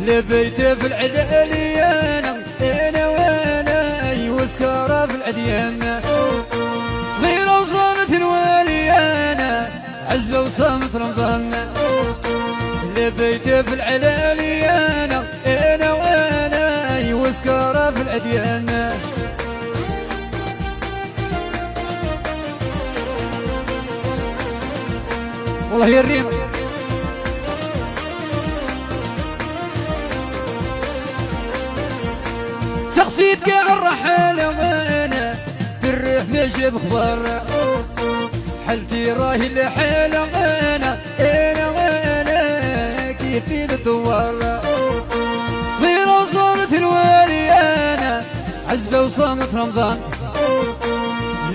لبيته في العداليانة انا وانا وسكارة في العديانة صغيرة وصارت الواليانة عزبة وصامت رمضان لبيته في العلاليانة انا وانا وسكارة في العديانة والله يا الريم سقسيت كاع الرحالة وانا في الريح ماشي بخبر حلتي راهي الحالة انا وانا كيفي الدوار صغيرة وصارت الواليانة عزبة وصامت رمضان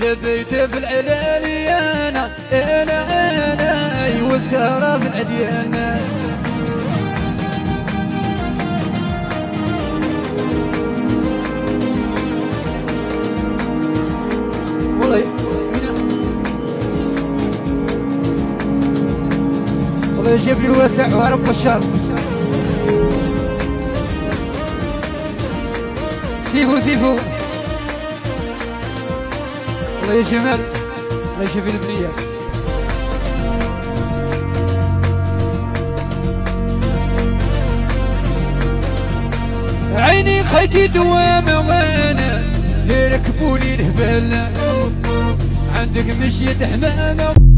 لبيته في العلاليانة انا وسكارة في العديانة والله يجيب لي الواسع وعرف بشار سيفو سيفو والله يا جمال الله يشوف البنية عيني خيتي دوامة وانا يركبولي الهبال عندك مشيت حمامة